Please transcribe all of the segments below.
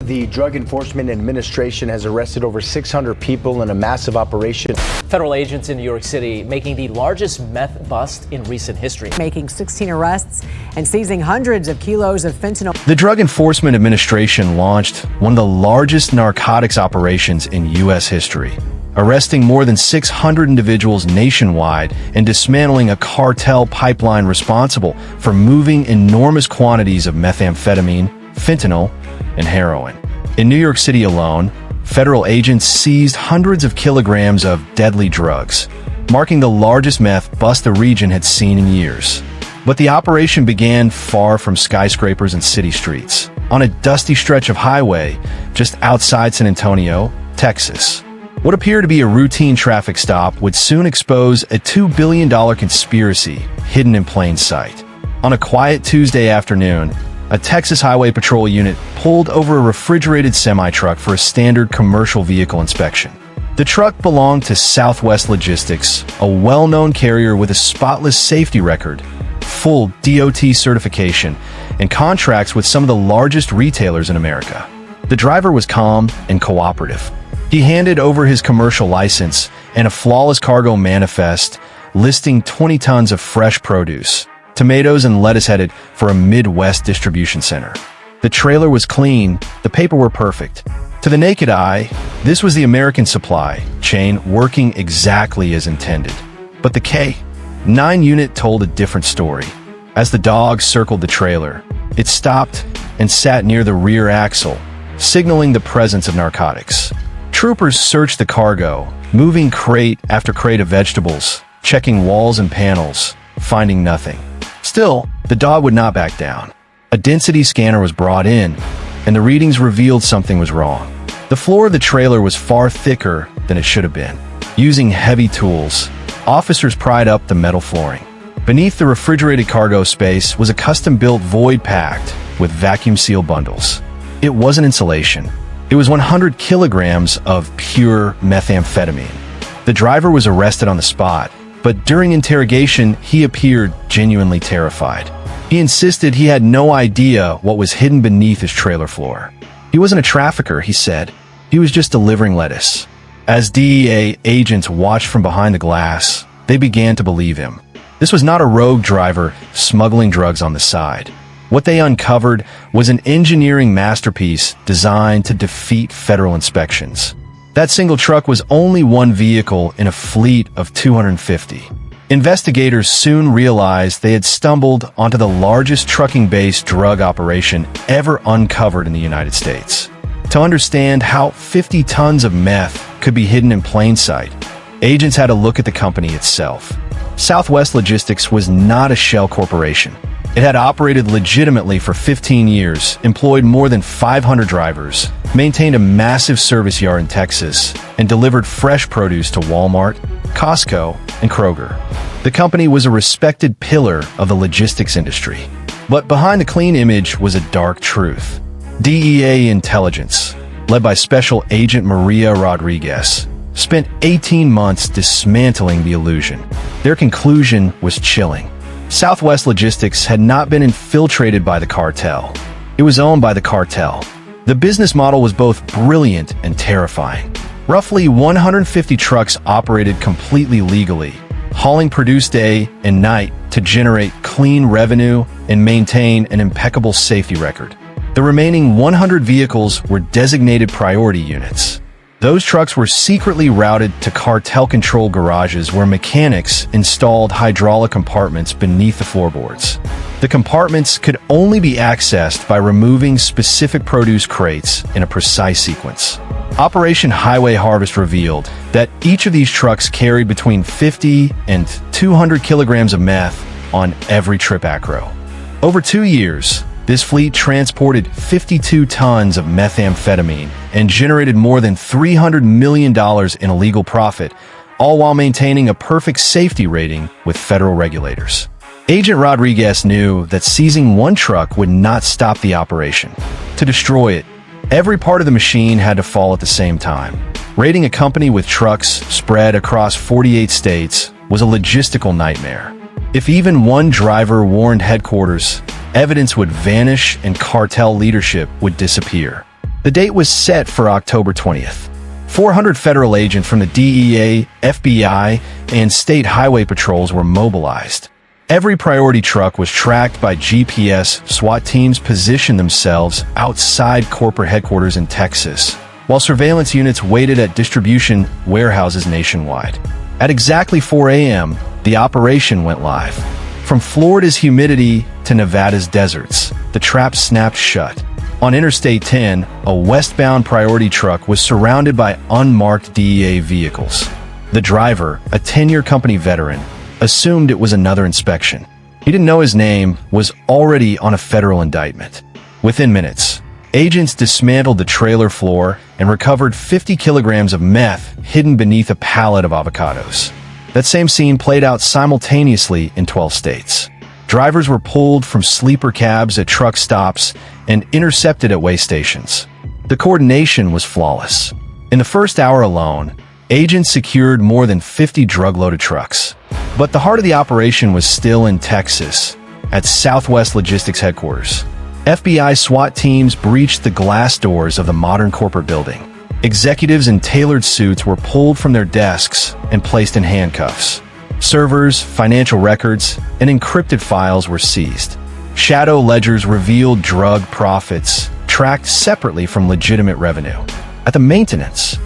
The Drug Enforcement Administration has arrested over 600 people in a massive operation. Federal agents in New York City making the largest meth bust in recent history. Making 16 arrests and seizing hundreds of kilos of fentanyl. The Drug Enforcement Administration launched one of the largest narcotics operations in U.S. history, arresting more than 600 individuals nationwide and dismantling a cartel pipeline responsible for moving enormous quantities of methamphetamine, fentanyl, and heroin. In New York City alone, federal agents seized hundreds of kilograms of deadly drugs, marking the largest meth bust the region had seen in years. But the operation began far from skyscrapers and city streets, on a dusty stretch of highway just outside San Antonio, Texas. What appeared to be a routine traffic stop would soon expose a $2 billion conspiracy hidden in plain sight. On a quiet Tuesday afternoon, a Texas Highway Patrol unit pulled over a refrigerated semi-truck for a standard commercial vehicle inspection. The truck belonged to Southwest Logistics, a well-known carrier with a spotless safety record, full DOT certification, and contracts with some of the largest retailers in America. The driver was calm and cooperative. He handed over his commercial license and a flawless cargo manifest listing 20 tons of fresh produce, tomatoes and lettuce headed for a Midwest distribution center. The trailer was clean, the paperwork perfect. To the naked eye, this was the American supply chain working exactly as intended. But the K-9 unit told a different story. As the dog circled the trailer, it stopped and sat near the rear axle, signaling the presence of narcotics. Troopers searched the cargo, moving crate after crate of vegetables, checking walls and panels, finding nothing. Still, the dog would not back down. A density scanner was brought in, and the readings revealed something was wrong. The floor of the trailer was far thicker than it should have been. Using heavy tools, officers pried up the metal flooring. Beneath the refrigerated cargo space was a custom-built void packed with vacuum-sealed bundles. It wasn't insulation. It was 100 kilograms of pure methamphetamine. The driver was arrested on the spot, but during interrogation, he appeared genuinely terrified. He insisted he had no idea what was hidden beneath his trailer floor. He wasn't a trafficker, he said. He was just delivering lettuce. As DEA agents watched from behind the glass, they began to believe him. This was not a rogue driver smuggling drugs on the side. What they uncovered was an engineering masterpiece designed to defeat federal inspections. That single truck was only one vehicle in a fleet of 250. Investigators soon realized they had stumbled onto the largest trucking-based drug operation ever uncovered in the United States. To understand how 50 tons of meth could be hidden in plain sight, agents had to look at the company itself. Southwest Logistics was not a shell corporation. It had operated legitimately for 15 years, employed more than 500 drivers, maintained a massive service yard in Texas, and delivered fresh produce to Walmart, Costco, and Kroger. The company was a respected pillar of the logistics industry. But behind the clean image was a dark truth. DEA intelligence, led by Special Agent Maria Rodriguez, spent 18 months dismantling the illusion. Their conclusion was chilling. Southwest Logistics had not been infiltrated by the cartel. It was owned by the cartel. The business model was both brilliant and terrifying. Roughly 150 trucks operated completely legally, hauling produce day and night to generate clean revenue and maintain an impeccable safety record. The remaining 100 vehicles were designated priority units. Those trucks were secretly routed to cartel-controlled garages where mechanics installed hydraulic compartments beneath the floorboards. The compartments could only be accessed by removing specific produce crates in a precise sequence. Operation Highway Harvest revealed that each of these trucks carried between 50 and 200 kilograms of meth on every trip acro. Over 2 years, this fleet transported 52 tons of methamphetamine and generated more than $300 million in illegal profit, all while maintaining a perfect safety rating with federal regulators. Agent Rodriguez knew that seizing one truck would not stop the operation. To destroy it, every part of the machine had to fall at the same time. Raiding a company with trucks spread across 48 states was a logistical nightmare. If even one driver warned headquarters, evidence would vanish and cartel leadership would disappear. The date was set for October 20th. 400 federal agents from the DEA, FBI, and state highway patrols were mobilized. Every priority truck was tracked by GPS. SWAT teams positioned themselves outside corporate headquarters in Texas, while surveillance units waited at distribution warehouses nationwide. At exactly 4 a.m., the operation went live. From Florida's humidity to Nevada's deserts, the trap snapped shut. On Interstate 10, a westbound priority truck was surrounded by unmarked DEA vehicles. The driver, a 10-year company veteran, assumed it was another inspection. He didn't know his name was already on a federal indictment. Within minutes, agents dismantled the trailer floor and recovered 50 kilograms of meth hidden beneath a pallet of avocados. That same scene played out simultaneously in 12 states. Drivers were pulled from sleeper cabs at truck stops and intercepted at way stations. The coordination was flawless. In the first hour alone, agents secured more than 50 drug-loaded trucks. But the heart of the operation was still in Texas, at Southwest Logistics headquarters. FBI SWAT teams breached the glass doors of the modern corporate building. Executives in tailored suits were pulled from their desks and placed in handcuffs. Servers, financial records, and encrypted files were seized. Shadow ledgers revealed drug profits, tracked separately from legitimate revenue. At the maintenance,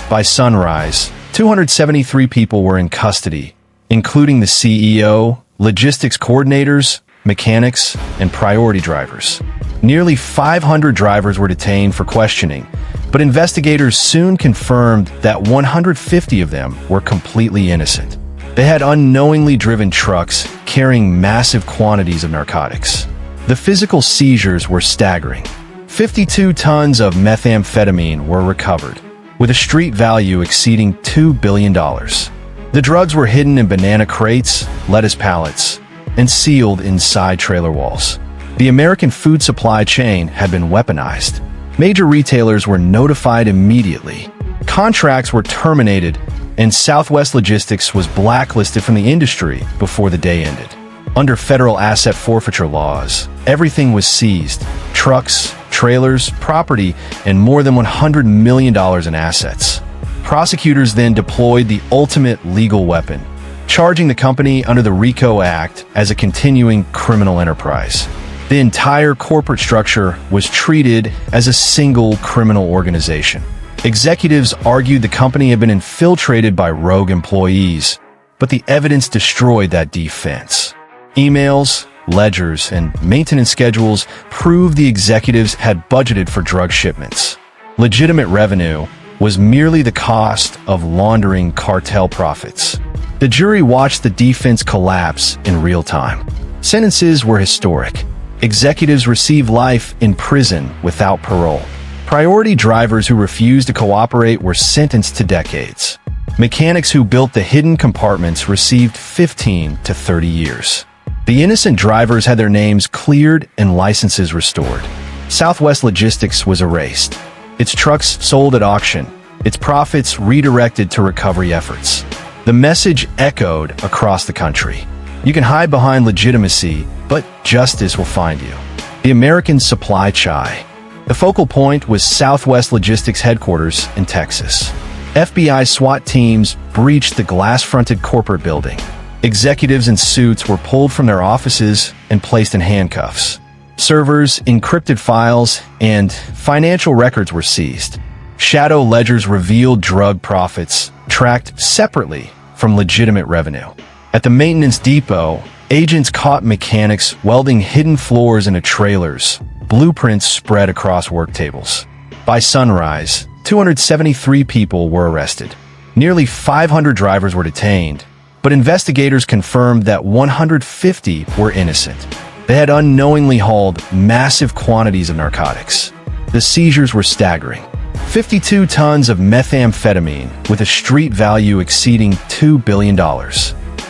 by sunrise, 273 people were in custody, including the CEO, logistics coordinators, mechanics, and priority drivers. Nearly 500 drivers were detained for questioning, but investigators soon confirmed that 150 of them were completely innocent. They had unknowingly driven trucks carrying massive quantities of narcotics. The physical seizures were staggering. 52 tons of methamphetamine were recovered, with a street value exceeding $2 billion. The drugs were hidden in banana crates, lettuce pallets, and sealed inside trailer walls. The American food supply chain had been weaponized. Major retailers were notified immediately. Contracts were terminated, and Southwest Logistics was blacklisted from the industry before the day ended. Under federal asset forfeiture laws, everything was seized: trucks, trailers, property, and more than $100 million in assets. Prosecutors then deployed the ultimate legal weapon, charging the company under the RICO Act as a continuing criminal enterprise. The entire corporate structure was treated as a single criminal organization. Executives argued the company had been infiltrated by rogue employees, but the evidence destroyed that defense. Emails, ledgers, and maintenance schedules proved the executives had budgeted for drug shipments. Legitimate revenue was merely the cost of laundering cartel profits. The jury watched the defense collapse in real time. Sentences were historic. Executives received life in prison without parole. Priority drivers who refused to cooperate were sentenced to decades. Mechanics who built the hidden compartments received 15 to 30 years. The innocent drivers had their names cleared and licenses restored. Southwest Logistics was erased. Its trucks sold at auction, its profits redirected to recovery efforts. The message echoed across the country: you can hide behind legitimacy, but justice will find you. The American supply chain. The focal point was Southwest Logistics headquarters in Texas. FBI SWAT teams breached the glass-fronted corporate building. Executives in suits were pulled from their offices and placed in handcuffs. Servers, encrypted files, and financial records were seized. Shadow ledgers revealed drug profits, tracked separately from legitimate revenue. At the maintenance depot, agents caught mechanics welding hidden floors into trailers. Blueprints spread across work tables. By sunrise, 273 people were arrested. Nearly 500 drivers were detained, but investigators confirmed that 150 were innocent. They had unknowingly hauled massive quantities of narcotics. The seizures were staggering. 52 tons of methamphetamine with a street value exceeding $2 billion.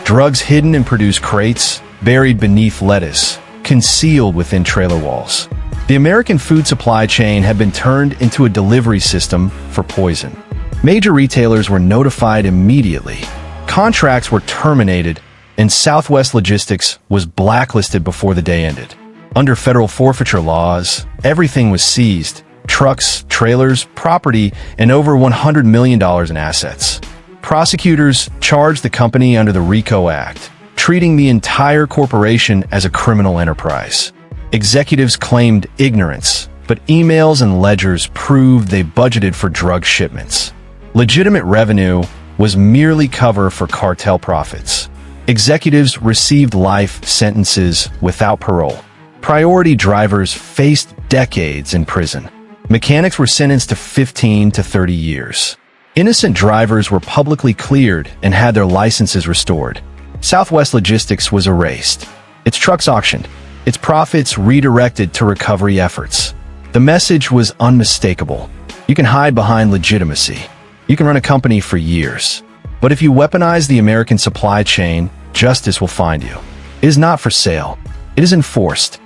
Drugs hidden in produced crates, buried beneath lettuce, concealed within trailer walls. The American food supply chain had been turned into a delivery system for poison. Major retailers were notified immediately. Contracts were terminated, and Southwest Logistics was blacklisted before the day ended. Under federal forfeiture laws, everything was seized, trucks, trailers, property, and over $100 million in assets. Prosecutors charged the company under the RICO Act, treating the entire corporation as a criminal enterprise. Executives claimed ignorance, but emails and ledgers proved they budgeted for drug shipments. Legitimate revenue was merely cover for cartel profits. Executives received life sentences without parole. Priority drivers faced decades in prison. Mechanics were sentenced to 15 to 30 years. Innocent drivers were publicly cleared and had their licenses restored. Southwest Logistics was erased. Its trucks auctioned. Its profits redirected to recovery efforts. The message was unmistakable. You can hide behind legitimacy. You can run a company for years. But if you weaponize the American supply chain, justice will find you. It is not for sale. It is enforced.